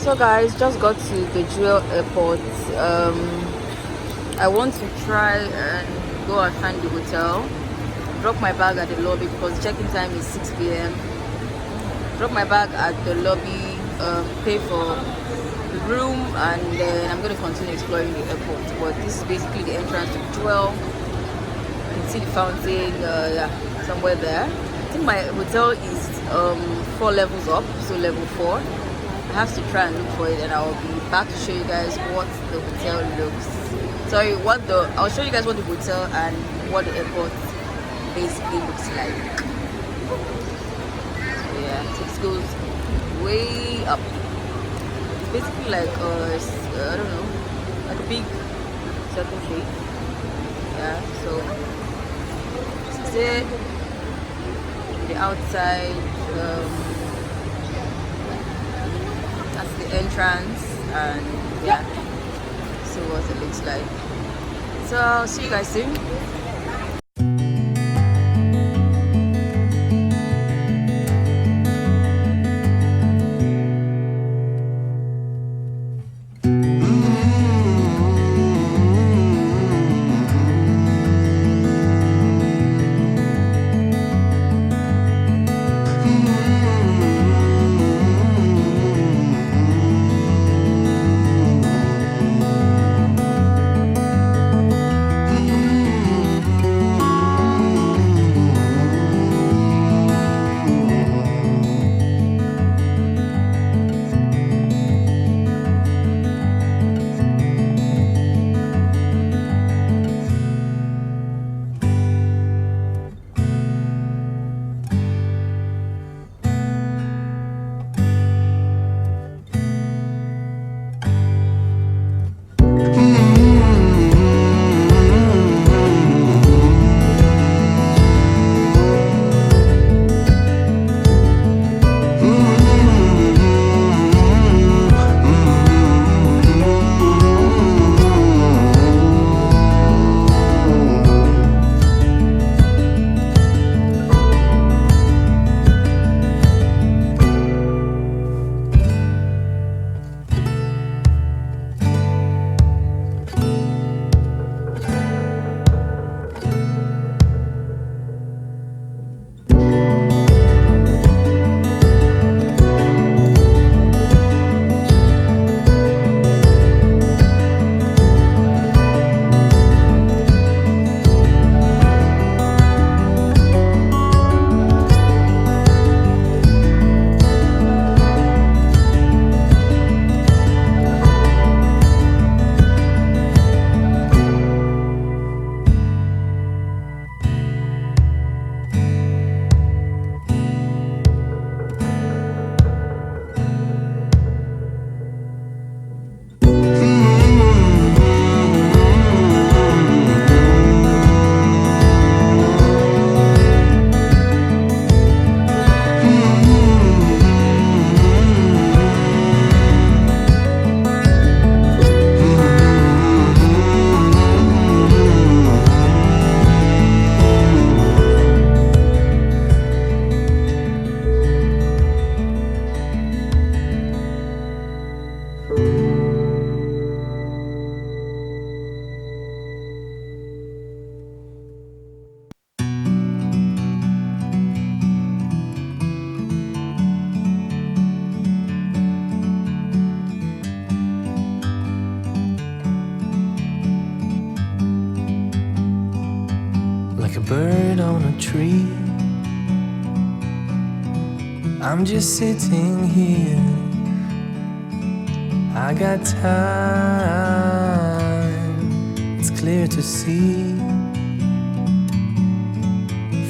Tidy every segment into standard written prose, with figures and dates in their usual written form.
So guys, just got to the GEO Airport. I want to try and go and find the hotel. Drop my bag at the lobby because check-in time is 6 p.m. Drop my bag at the lobby, pay for the room, and then I'm going to continue exploring the airport. But this is basically the entrance to GEO. You can see the fountain, yeah, somewhere there. I think my hotel is 4 levels up, so level 4. I have to try and look for it, and I'll be back to show you guys what the hotel looks. Sorry, I'll show you guys what the hotel and what the airport basically looks like. So yeah, it goes way up. It's basically like I don't know, like a big circle shape. Yeah, so this is it. The outside. That's the entrance, and yeah, so what it looks like. So I'll see you guys soon. Like a bird on a tree, I'm just sitting here. I got time, it's clear to see.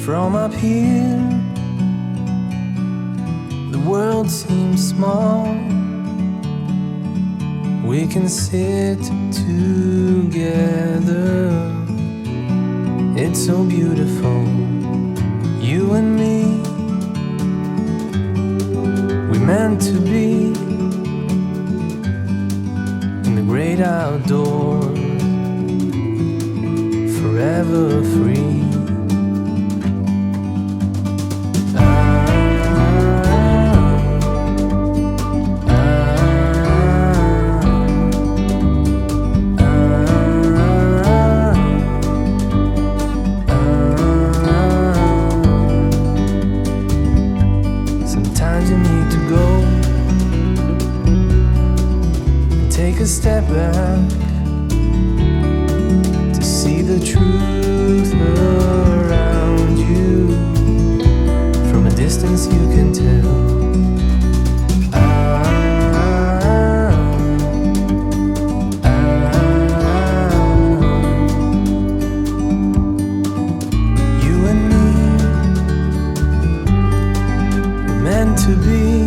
From up here, the world seems small. We can sit together. It's so beautiful, you and me. We meant to be in the great outdoors, forever free. Sometimes you need to go and take a step back to see the truth around you. From a distance you can tell. You and me, we're meant to be.